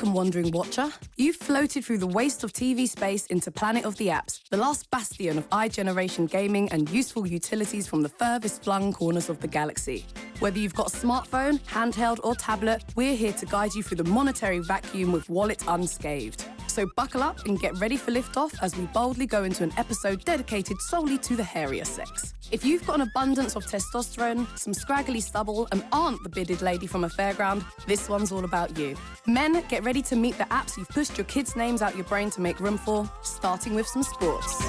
Welcome, wandering watcher. You've floated through the waste of TV space into Planet of the Apps, the last bastion of iGeneration gaming and useful utilities from the furthest flung corners of the galaxy. Whether you've got a smartphone, handheld or tablet, we're here to guide you through the monetary vacuum with wallets unscathed. So buckle up and get ready for liftoff as we boldly go into an episode dedicated solely to the hairier sex. If you've got an abundance of testosterone, some scraggly stubble, and aren't the bearded lady from a fairground, this one's all about you. Men, get ready to meet the apps you've pushed your kids' names out your brain to make room for, starting with some sports.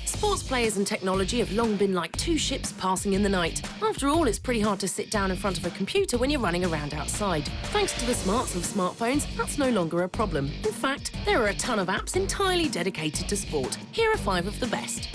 Sports players and technology have long been like two ships passing in the night. After all, it's pretty hard to sit down in front of a computer when you're running around outside. Thanks to the smarts of smartphones, that's no longer a problem. In fact, there are a ton of apps entirely dedicated to sport. Here are 5 of the best.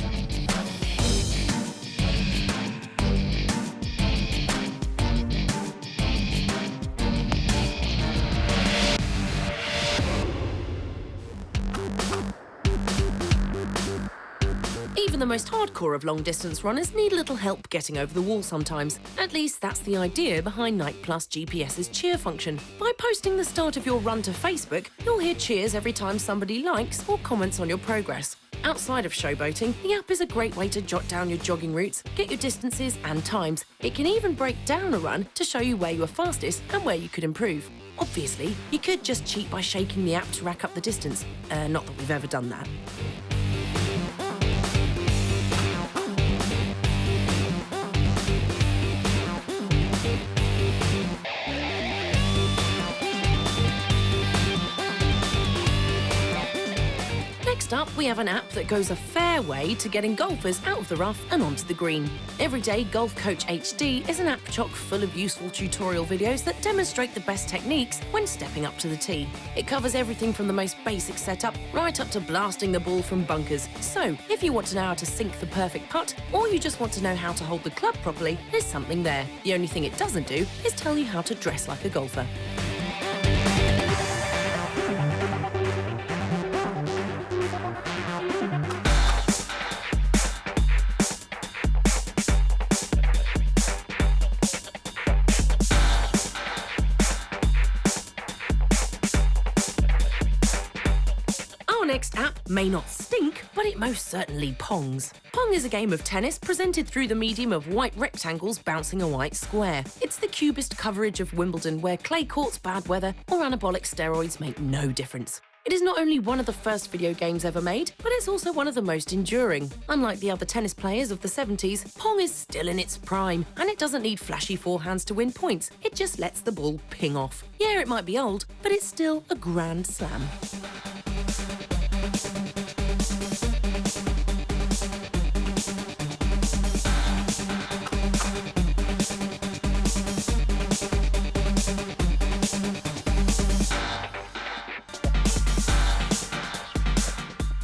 Even the most hardcore of long-distance runners need a little help getting over the wall sometimes. At least that's the idea behind Nike Plus GPS's cheer function. By posting the start of your run to Facebook, you'll hear cheers every time somebody likes or comments on your progress. Outside of showboating, the app is a great way to jot down your jogging routes, get your distances and times. It can even break down a run to show you where you are fastest and where you could improve. Obviously, you could just cheat by shaking the app to rack up the distance. Not that we've ever done that. Next up, we have an app that goes a fair way to getting golfers out of the rough and onto the green. Everyday Golf Coach HD is an app chock full of useful tutorial videos that demonstrate the best techniques when stepping up to the tee. It covers everything from the most basic setup right up to blasting the ball from bunkers. So, if you want to know how to sink the perfect putt, or you just want to know how to hold the club properly, there's something there. The only thing it doesn't do is tell you how to dress like a golfer. Next app may not stink, but it most certainly pongs. Pong is a game of tennis presented through the medium of white rectangles bouncing a white square. It's the cubist coverage of Wimbledon where clay courts, bad weather, or anabolic steroids make no difference. It is not only one of the first video games ever made, but it's also one of the most enduring. Unlike the other tennis players of the 70s, Pong is still in its prime, and it doesn't need flashy forehands to win points. It just lets the ball ping off. Yeah, it might be old, but it's still a grand slam.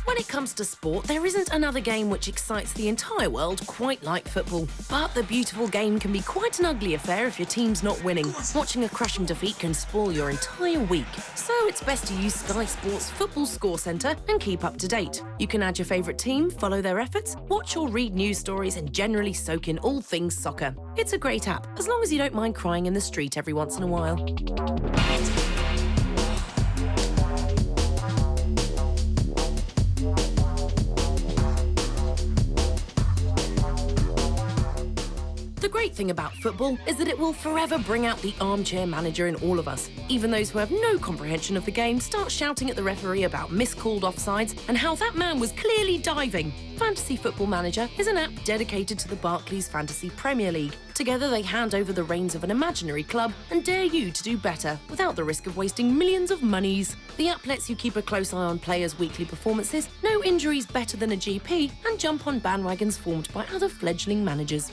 When it comes to sport, there isn't another game which excites the entire world quite like football. But the beautiful game can be quite an ugly affair if your team's not winning. Watching a crushing defeat can spoil your entire week. So it's best to use Sky Sports Football Score Centre and keep up to date. You can add your favourite team, follow their efforts, watch or read news stories and generally soak in all things soccer. It's a great app, as long as you don't mind crying in the street every once in a while. The great thing about football is that it will forever bring out the armchair manager in all of us. Even those who have no comprehension of the game start shouting at the referee about miscalled offsides and how that man was clearly diving. Fantasy Football Manager is an app dedicated to the Barclays Fantasy Premier League. Together they hand over the reins of an imaginary club and dare you to do better without the risk of wasting millions of monies. The app lets you keep a close eye on players' weekly performances, know injuries better than a GP, and jump on bandwagons formed by other fledgling managers.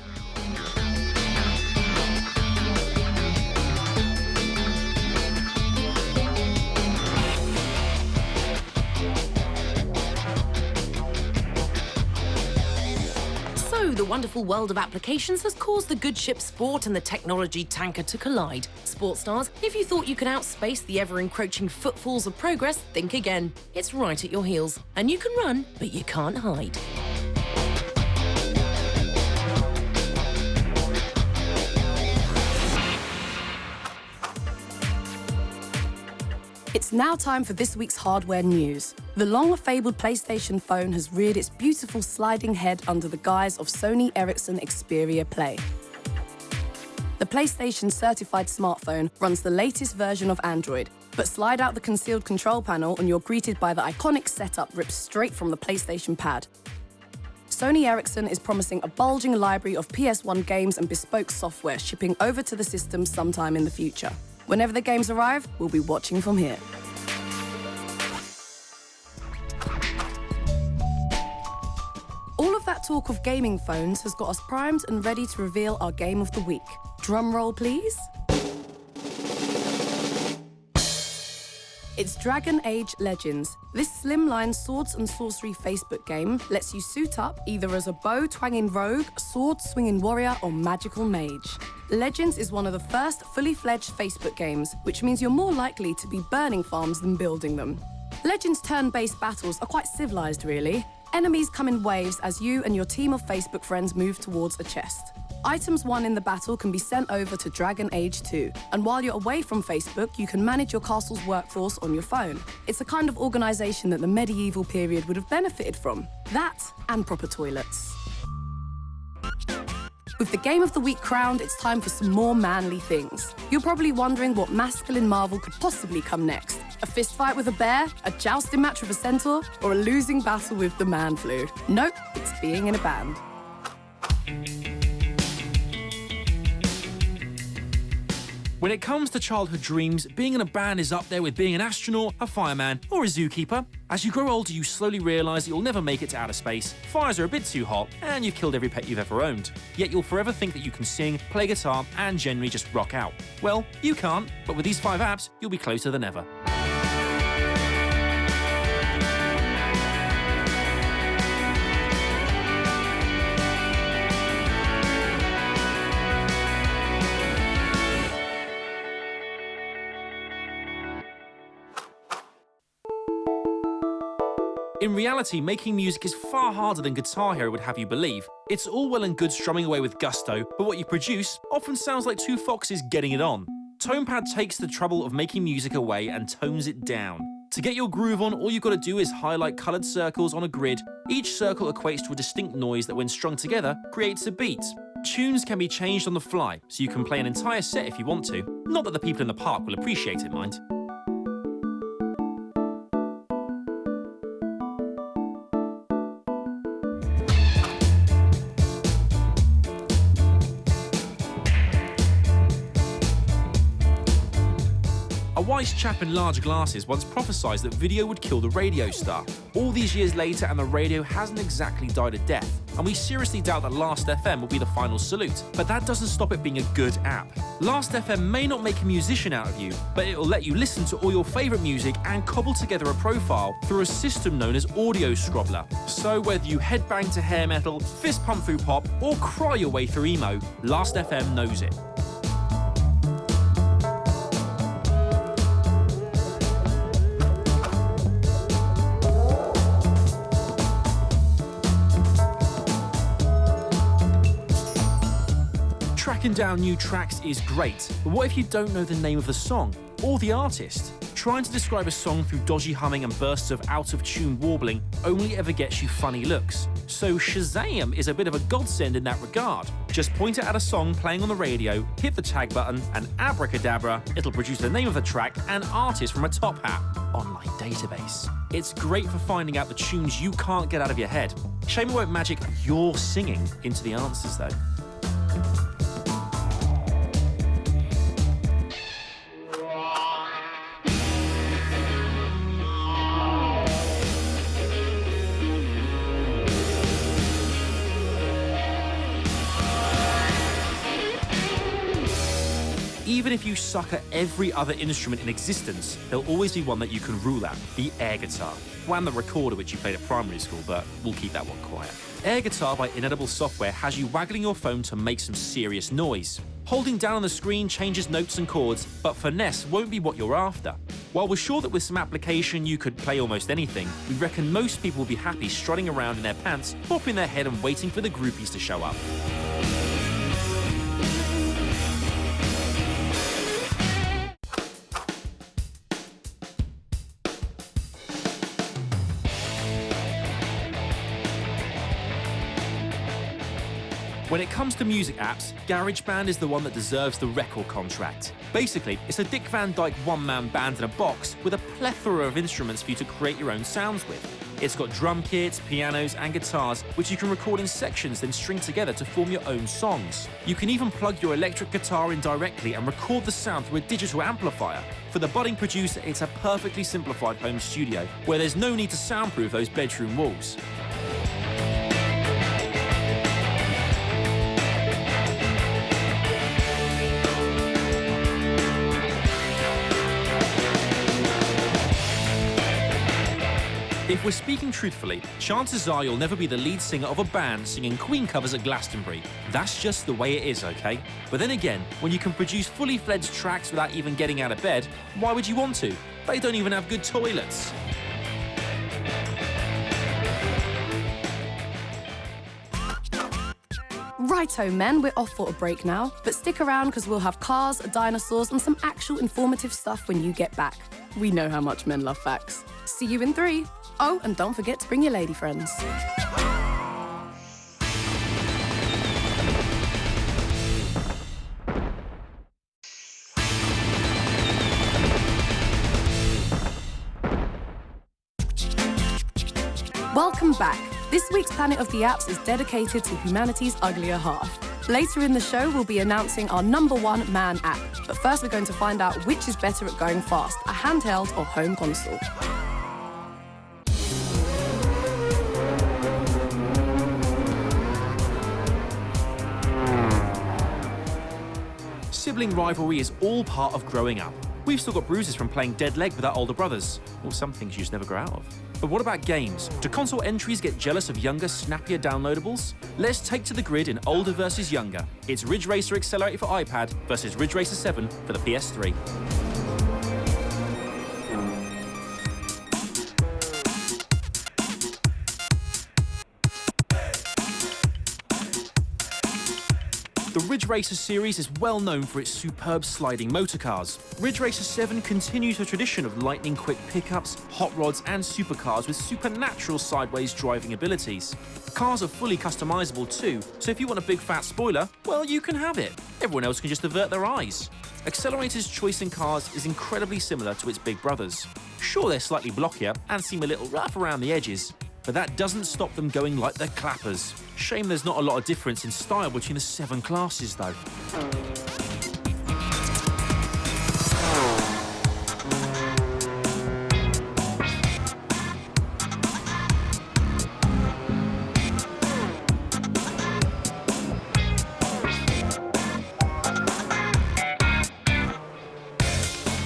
the wonderful world of applications has caused the good ship Sport and the technology tanker to collide. Sports stars, if you thought you could outspace the ever-encroaching footfalls of progress, think again. It's right at your heels. And you can run, but you can't hide. It's now time for this week's hardware news. The long-fabled PlayStation phone has reared its beautiful sliding head under the guise of Sony Ericsson Xperia Play. The PlayStation certified smartphone runs the latest version of Android, but slide out the concealed control panel and you're greeted by the iconic setup ripped straight from the PlayStation Pad. Sony Ericsson is promising a bulging library of PS1 games and bespoke software shipping over to the system sometime in the future. Whenever the games arrive, we'll be watching from here. All of that talk of gaming phones has got us primed and ready to reveal our game of the week. Drum roll, please. It's Dragon Age Legends. This slimline swords and sorcery Facebook game lets you suit up either as a bow-twanging rogue, sword-swinging warrior, or magical mage. Legends is one of the first fully-fledged Facebook games, which means you're more likely to be burning farms than building them. Legends' turn-based battles are quite civilized, really. Enemies come in waves as you and your team of Facebook friends move towards a chest. Items won in the battle can be sent over to Dragon Age 2, and while you're away from Facebook, you can manage your castle's workforce on your phone. It's a kind of organisation that the medieval period would have benefited from. That and proper toilets. With the Game of the Week crowned, it's time for some more manly things. You're probably wondering what masculine marvel could possibly come next. A fist fight with a bear, a jousting match with a centaur, or a losing battle with the man flu. Nope, it's being in a band. When it comes to childhood dreams, being in a band is up there with being an astronaut, a fireman, or a zookeeper. As you grow older, you slowly realise that you'll never make it to outer space, fires are a bit too hot, and you've killed every pet you've ever owned. Yet you'll forever think that you can sing, play guitar, and generally just rock out. Well, you can't, but with these 5 apps, you'll be closer than ever. In reality, making music is far harder than Guitar Hero would have you believe. It's all well and good strumming away with gusto, but what you produce often sounds like 2 foxes getting it on. TonePad takes the trouble of making music away and tones it down. To get your groove on, all you've got to do is highlight coloured circles on a grid. Each circle equates to a distinct noise that, when strung together, creates a beat. Tunes can be changed on the fly, so you can play an entire set if you want to. Not that the people in the park will appreciate it, mind. A wise chap in large glasses once prophesied that video would kill the radio star. All these years later, and the radio hasn't exactly died a death, and we seriously doubt that Last.fm will be the final salute, but that doesn't stop it being a good app. Last.fm may not make a musician out of you, but it will let you listen to all your favourite music and cobble together a profile through a system known as Audio Scrobbler. So whether you headbang to hair metal, fist pump through pop, or cry your way through emo, Last.fm knows it. Tracking down new tracks is great, but what if you don't know the name of the song or the artist? Trying to describe a song through dodgy humming and bursts of out-of-tune warbling only ever gets you funny looks. So Shazam is a bit of a godsend in that regard. Just point it at a song playing on the radio, hit the tag button, and abracadabra, it'll produce the name of the track and artist from a top hat online database. It's great for finding out the tunes you can't get out of your head. Shame it won't magic your singing into the answers, though. Even if you suck at every other instrument in existence, there'll always be one that you can rule at, the air guitar. And the recorder, which you played at primary school, but we'll keep that one quiet. Air Guitar by Inedible Software has you waggling your phone to make some serious noise. Holding down on the screen changes notes and chords, but finesse won't be what you're after. While we're sure that with some application you could play almost anything, we reckon most people will be happy strutting around in their pants, popping their head and waiting for the groupies to show up. When it comes to music apps, GarageBand is the one that deserves the record contract. Basically, it's a Dick Van Dyke one-man band in a box with a plethora of instruments for you to create your own sounds with. It's got drum kits, pianos and guitars, which you can record in sections then string together to form your own songs. You can even plug your electric guitar in directly and record the sound through a digital amplifier. For the budding producer, it's a perfectly simplified home studio, where there's no need to soundproof those bedroom walls. If we're speaking truthfully, chances are you'll never be the lead singer of a band singing Queen covers at Glastonbury. That's just the way it is, okay? But then again, when you can produce fully fledged tracks without even getting out of bed, why would you want to? They don't even have good toilets. Righto, men, we're off for a break now, but stick around because we'll have cars, dinosaurs, and some actual informative stuff when you get back. We know how much men love facts. See you in 3. Oh, and don't forget to bring your lady friends. Welcome back. This week's Planet of the Apps is dedicated to humanity's uglier half. Later in the show, we'll be announcing our #1 man app. But first, we're going to find out which is better at going fast, a handheld or home console. Sibling rivalry is all part of growing up. We've still got bruises from playing dead leg with our older brothers. Or some things you just never grow out of. But what about games? Do console entries get jealous of younger, snappier downloadables? Let's take to the grid in older versus younger. It's Ridge Racer Accelerator for iPad versus Ridge Racer 7 for the PS3. The Ridge Racer series is well known for its superb sliding motorcars. Ridge Racer 7 continues a tradition of lightning-quick pickups, hot rods and supercars with supernatural sideways driving abilities. Cars are fully customizable too, so if you want a big fat spoiler, well, you can have it. Everyone else can just avert their eyes. Accelerator's choice in cars is incredibly similar to its big brothers. Sure, they're slightly blockier and seem a little rough around the edges, but that doesn't stop them going like the clappers. Shame there's not a lot of difference in style between the 7 classes though.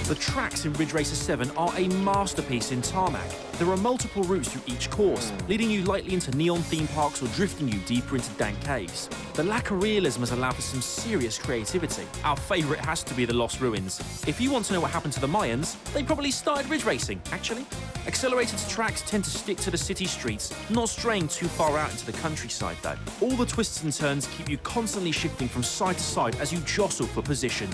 The tracks in Ridge Racer 7 are a masterpiece in tarmac. There are multiple routes through each course, leading you lightly into neon theme parks or drifting you deeper into dank caves. The lack of realism has allowed for some serious creativity. Our favourite has to be the Lost Ruins. If you want to know what happened to the Mayans, they probably started ridge racing, actually. Accelerated tracks tend to stick to the city streets, not straying too far out into the countryside though. All the twists and turns keep you constantly shifting from side to side as you jostle for position.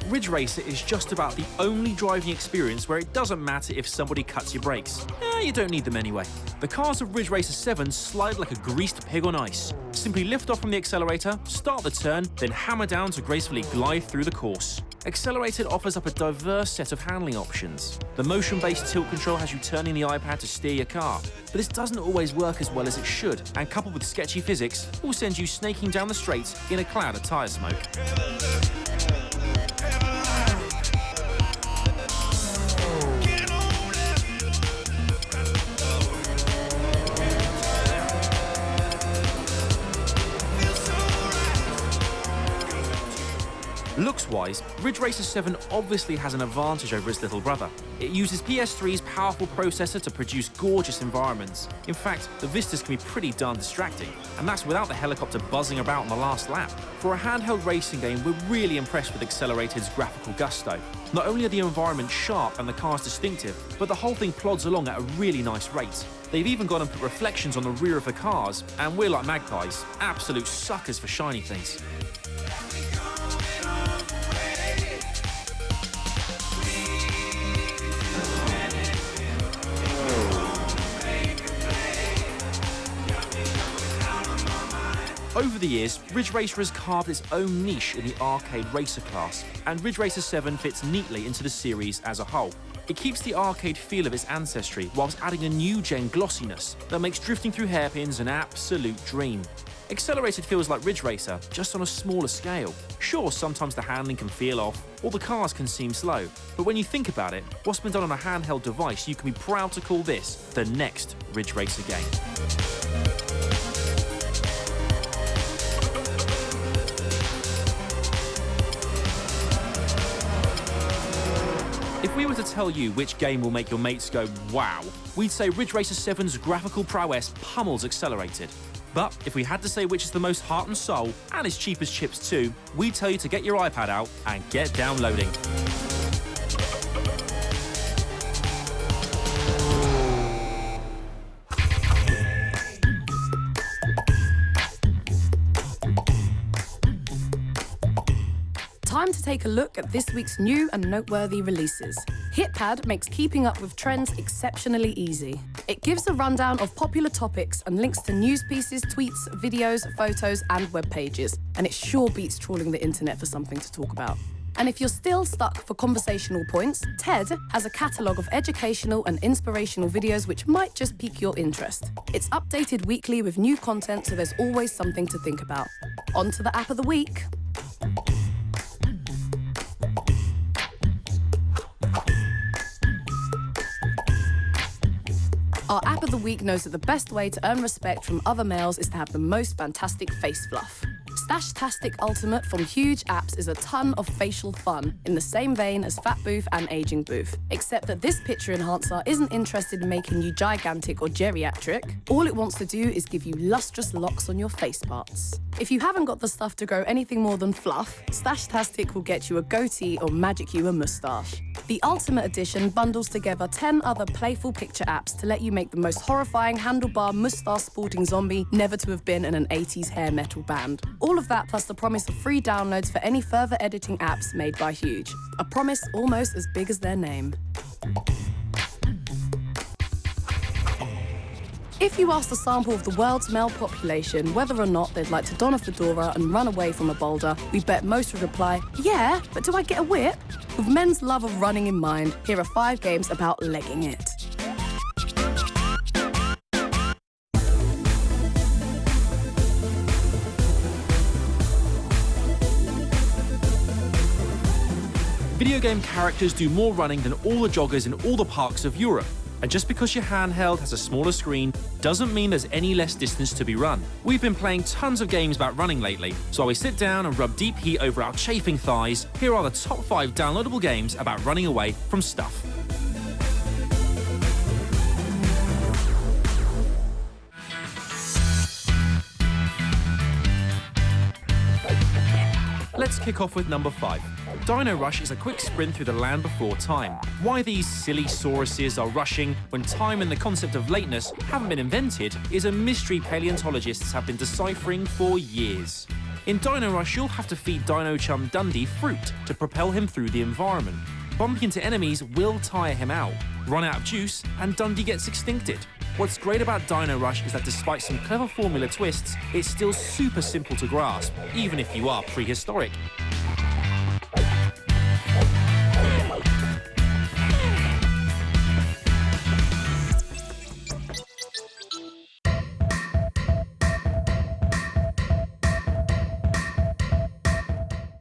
Ridge Racer is just about the only driving experience where it doesn't matter if somebody cuts your brakes. You don't need them anyway. The cars of Ridge Racer 7 slide like a greased pig on ice. Simply lift off from the accelerator, start the turn, then hammer down to gracefully glide through the course. Accelerated offers up a diverse set of handling options. The motion-based tilt control has you turning the iPad to steer your car, but this doesn't always work as well as it should, and coupled with sketchy physics, will send you snaking down the straight in a cloud of tyre smoke. performance-wise, Ridge Racer 7 obviously has an advantage over its little brother. It uses PS3's powerful processor to produce gorgeous environments. In fact, the vistas can be pretty darn distracting, and that's without the helicopter buzzing about on the last lap. For a handheld racing game, we're really impressed with Accelerated's graphical gusto. Not only are the environments sharp and the cars distinctive, but the whole thing plods along at a really nice rate. They've even gone and put reflections on the rear of the cars, and we're like magpies, absolute suckers for shiny things. Over the years, Ridge Racer has carved its own niche in the arcade racer class, and Ridge Racer 7 fits neatly into the series as a whole. It keeps the arcade feel of its ancestry whilst adding a new-gen glossiness that makes drifting through hairpins an absolute dream. Accelerated feels like Ridge Racer, just on a smaller scale. Sure, sometimes the handling can feel off, or the cars can seem slow, but when you think about it, what's been done on a handheld device, you can be proud to call this the next Ridge Racer game. If we were to tell you which game will make your mates go, wow, we'd say Ridge Racer 7's graphical prowess pummels Accelerated. But if we had to say which is the most heart and soul, and is cheap as chips too, we'd tell you to get your iPad out and get downloading. Time to take a look at this week's new and noteworthy releases. HitPad makes keeping up with trends exceptionally easy. It gives a rundown of popular topics and links to news pieces, tweets, videos, photos, and web pages. And it sure beats trawling the internet for something to talk about. And if you're still stuck for conversational points, TED has a catalogue of educational and inspirational videos which might just pique your interest. It's updated weekly with new content, so there's always something to think about. On to the app of the week. Our app of the week knows that the best way to earn respect from other males is to have the most fantastic face fluff. Stashtastic Ultimate from Huge Apps is a ton of facial fun, in the same vein as Fat Booth and Aging Booth, except that this picture enhancer isn't interested in making you gigantic or geriatric. All it wants to do is give you lustrous locks on your face parts. If you haven't got the stuff to grow anything more than fluff, Stashtastic will get you a goatee or magic you a moustache. The Ultimate Edition bundles together 10 other playful picture apps to let you make the most horrifying handlebar moustache-sporting zombie never to have been in an 80s hair metal band. All of that plus the promise of free downloads for any further editing apps made by Huge. A promise almost as big as their name. If you asked a sample of the world's male population whether or not they'd like to don a fedora and run away from a boulder, we bet most would reply, yeah, but do I get a whip? With men's love of running in mind, here are 5 games about legging it. Video game characters do more running than all the joggers in all the parks of Europe. And just because your handheld has a smaller screen doesn't mean there's any less distance to be run. We've been playing tons of games about running lately, so while we sit down and rub deep heat over our chafing thighs, here are the top 5 downloadable games about running away from stuff. Let's kick off with number 5. Dino Rush is a quick sprint through the land before time. Why these silly sauruses are rushing when time and the concept of lateness haven't been invented is a mystery paleontologists have been deciphering for years. In Dino Rush, you'll have to feed Dino Chum Dundee fruit to propel him through the environment. Bumping into enemies will tire him out, run out of juice, and Dundee gets extincted. What's great about Dino Rush is that despite some clever formula twists, it's still super simple to grasp, even if you are prehistoric.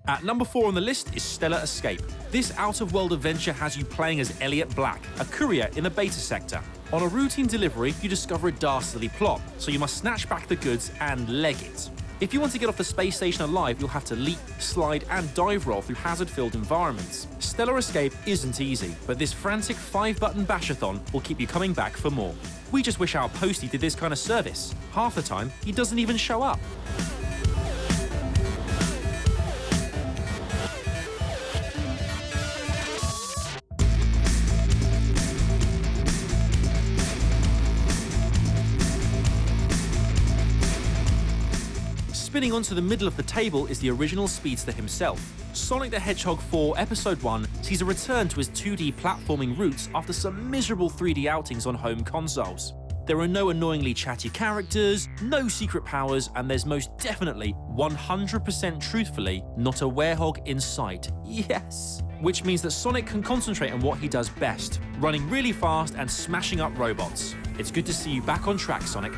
At number 4 on the list is Stellar Escape. This out-of-world adventure has you playing as Elliot Black, a courier in the beta sector. On a routine delivery, you discover a dastardly plot, so you must snatch back the goods and leg it. If you want to get off the space station alive, you'll have to leap, slide, and dive roll through hazard-filled environments. Stellar Escape isn't easy, but this frantic 5-button bashathon will keep you coming back for more. We just wish our Posty did this kind of service. Half the time, he doesn't even show up. Spinning onto the middle of the table is the original speedster himself. Sonic the Hedgehog 4 Episode 1 sees a return to his 2D platforming roots after some miserable 3D outings on home consoles. There are no annoyingly chatty characters, no secret powers, and there's most definitely, 100% truthfully, not a werehog in sight. Yes! Which means that Sonic can concentrate on what he does best, running really fast and smashing up robots. It's good to see you back on track, Sonic.